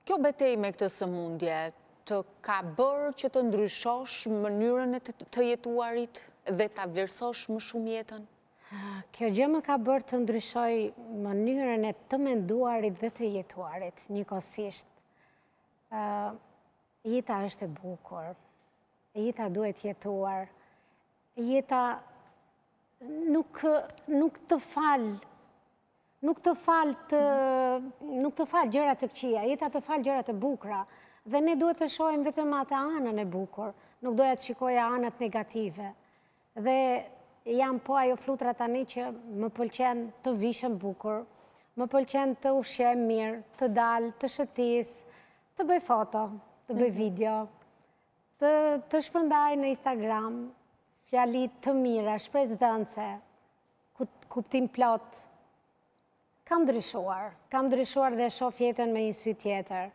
Kjo betejë me këtë sëmundje të ka bërë që të ndryshosh mënyrën e të jetuarit dhe ta vlerësosh më shumë jetën? Kjo gjë më ka bërë të ndryshoj mënyrën e të menduarit dhe të jetuarit njëkohësisht. Jeta është e bukur, jeta duhet jetuar, jeta nuk të falë, nuk të falë gjëra të këqija, jeta të falë gjëra të bukura. Dhe ne duhet të shohim vetëm atë anën e bukur, nuk doja të shikoja anët negative. Dhe jam po ajo flutra tani që më pëlqen të vishëm bukur, më pëlqen të ushqem mirë, të dalë, të shëtis, të bëj foto, të bëj video, të shpërndaj në Instagram, fjalit të mira, shpresdhënëse, kuptim plot. Kam ndryshuar dhe shoh jetën me një sy tjetër.